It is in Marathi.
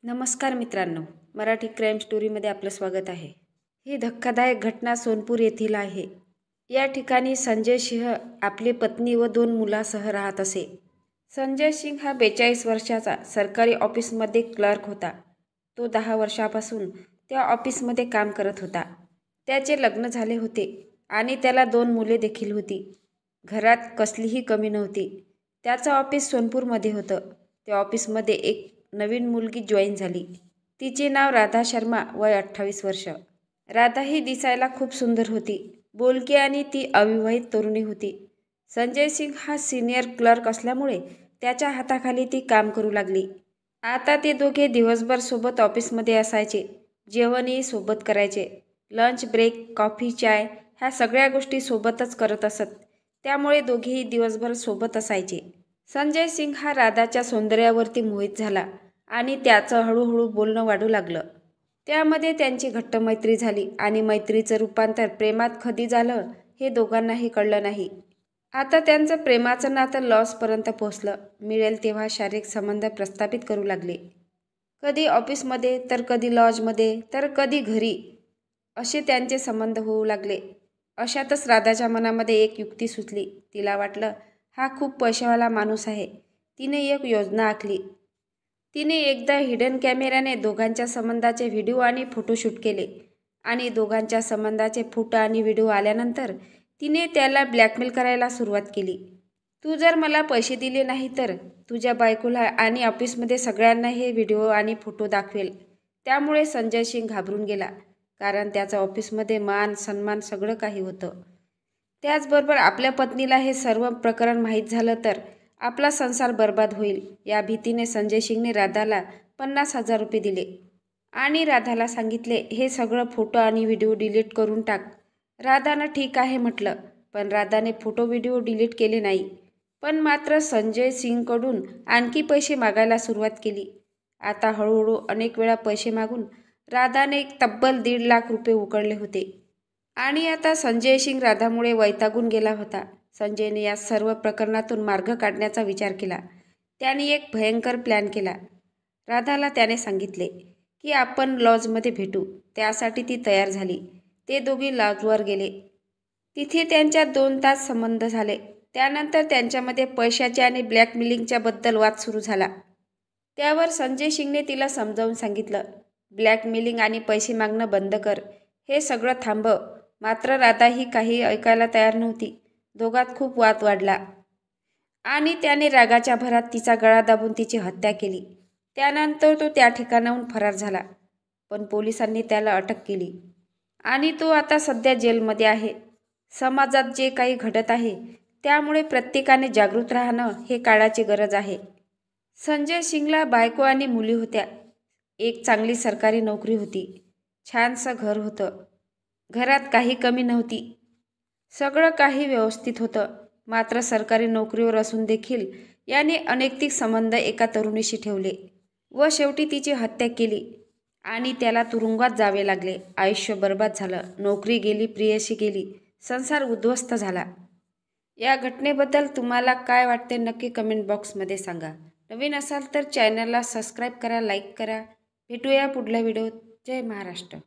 नमस्कार मित्रांनो, मराठी क्राईम स्टोरीमध्ये आपलं स्वागत आहे। ही धक्कादायक घटना सोनपूर येथील आहे। या ठिकाणी संजय सिंह आपली पत्नी व 2 मुलांसह राहत असे। संजय सिंह हा 42 वर्षाचा सरकारी ऑफिसमध्ये क्लर्क होता। तो 10 वर्षापासून त्या ऑफिसमध्ये काम करत होता। त्याचे लग्न झाले होते आणि त्याला 2 मुले देखील होती। घरात कसलीही कमी नव्हती। त्याचं ऑफिस सोनपूरमध्ये होतं। त्या ऑफिसमध्ये एक नवीन मुलगी जॉईन झाली। तिचे नाव राधा शर्मा, वय 28 वर्ष। राधा ही दिसायला खूप सुंदर होती, बोलकी आणि ती अविवाहित तरुणी होती। संजय सिंह हा सिनियर क्लर्क असल्यामुळे त्याच्या हाताखाली ती काम करू लागली। आता ते दोघे दिवसभर सोबत ऑफिसमध्ये असायचे। जेवणही सोबत करायचे। लंच ब्रेक, कॉफी, चाय ह्या सगळ्या गोष्टी सोबतच करत असत। त्यामुळे दोघेही दिवसभर सोबत असायचे। संजय सिंह हा राधाच्या सौंदर्यावरती मोहित झाला आणि त्याचं हळूहळू बोलणं वाढू लागलं। त्यामध्ये त्यांची घट्ट मैत्री झाली आणि मैत्रीचं रूपांतर प्रेमात कधी झालं हे दोघांनाही कळलं नाही। आता त्यांचं प्रेमाचं नातं लॉजपर्यंत पोहोचलं। मिळेल तेव्हा शारीरिक संबंध प्रस्थापित करू लागले। कधी ऑफिसमध्ये, तर कधी लॉजमध्ये, तर कधी घरी, असे त्यांचे संबंध होऊ लागले। अशातच राधाच्या मनामध्ये एक युक्ती सुचली। तिला वाटलं, हा खूप पैशावाला माणूस आहे। तिने एक योजना आखली। तिने एकदा हिडन कॅमेऱ्याने दोघांच्या संबंधाचे व्हिडिओ आणि फोटो शूट केले आणि दोघांच्या संबंधाचे फोटो आणि व्हिडिओ आल्यानंतर तिने त्याला ब्लॅकमेल करायला सुरुवात केली। तू जर मला पैसे दिले नाही तर तुझ्या बायकोला आणि ऑफिसमध्ये सगळ्यांना हे व्हिडिओ आणि फोटो दाखवेल। त्यामुळे संजय सिंह घाबरून गेला, कारण त्याचा ऑफिसमध्ये मान सन्मान सगळं काही होतं। त्याचबरोबर आपल्या पत्नीला हे सर्व प्रकरण माहीत झालं तर आपला संसार बर्बाद होईल, या भीतीने संजय सिंहने राधाला 50,000 रुपये दिले आणि राधाला सांगितले, हे सगळं फोटो आणि व्हिडिओ डिलीट करून टाक। राधानं ठीक आहे म्हटलं, पण राधाने फोटो व्हिडिओ डिलीट केले नाही, पण मात्र संजय सिंहकडून आणखी पैसे मागायला सुरुवात केली। आता हळूहळू अनेक वेळा पैसे मागून राधाने तब्बल 1.5 लाख रुपये उकळले होते आणि आता संजय सिंह राधामुळे वैतागून गेला होता। संजयने या सर्व प्रकरणातून मार्ग काढण्याचा विचार केला। त्याने एक भयंकर प्लॅन केला। राधाला त्याने सांगितले की आपण लॉजमध्ये भेटू। त्यासाठी ती तयार झाली। ते दोघे लॉजवर गेले। तिथे त्यांच्यात 2 तास संबंध झाले। त्यानंतर त्यांच्यामध्ये पैशाच्या आणि ब्लॅकमेलिंगच्या बद्दल वाद सुरू झाला। त्यावर संजय सिंहने तिला समजावून सांगितलं, ब्लॅकमेलिंग आणि पैसे मागणं बंद कर, हे सगळं थांबव। मात्र राधा ही काही ऐकायला तयार नव्हती। दोघात खूप वाद वाढला आणि त्याने रागाच्या भरात तिचा गळा दाबून तिची हत्या केली। त्यानंतर तो त्या ठिकाणाहून फरार झाला, पण पोलिसांनी त्याला अटक केली आणि तो आता सध्या जेलमध्ये आहे। समाजात जे काही घडत आहे त्यामुळे प्रत्येकाने जागृत राहणं हे काळाची गरज आहे। संजय सिंहला बायको आणि मुली होत्या। एक चांगली सरकारी नोकरी होती। छानसं घर होतं। घरात काही कमी नव्हती। सगळं काही व्यवस्थित होतं। मात्र सरकारी नोकरीवर असून देखील याने अनैतिक संबंध एका तरुणीशी ठेवले व शेवटी तिची हत्या केली आणि त्याला तुरुंगात जावे लागले। आयुष्य बर्बाद झालं। नोकरी गेली, प्रेयसी गेली, संसार उद्ध्वस्त झाला। या घटनेबद्दल तुम्हाला काय वाटते नक्की कमेंट बॉक्समध्ये सांगा। नवीन असाल तर चॅनलला सबस्क्राईब करा, लाईक करा। भेटूया पुढल्या व्हिडिओत। जय महाराष्ट्र।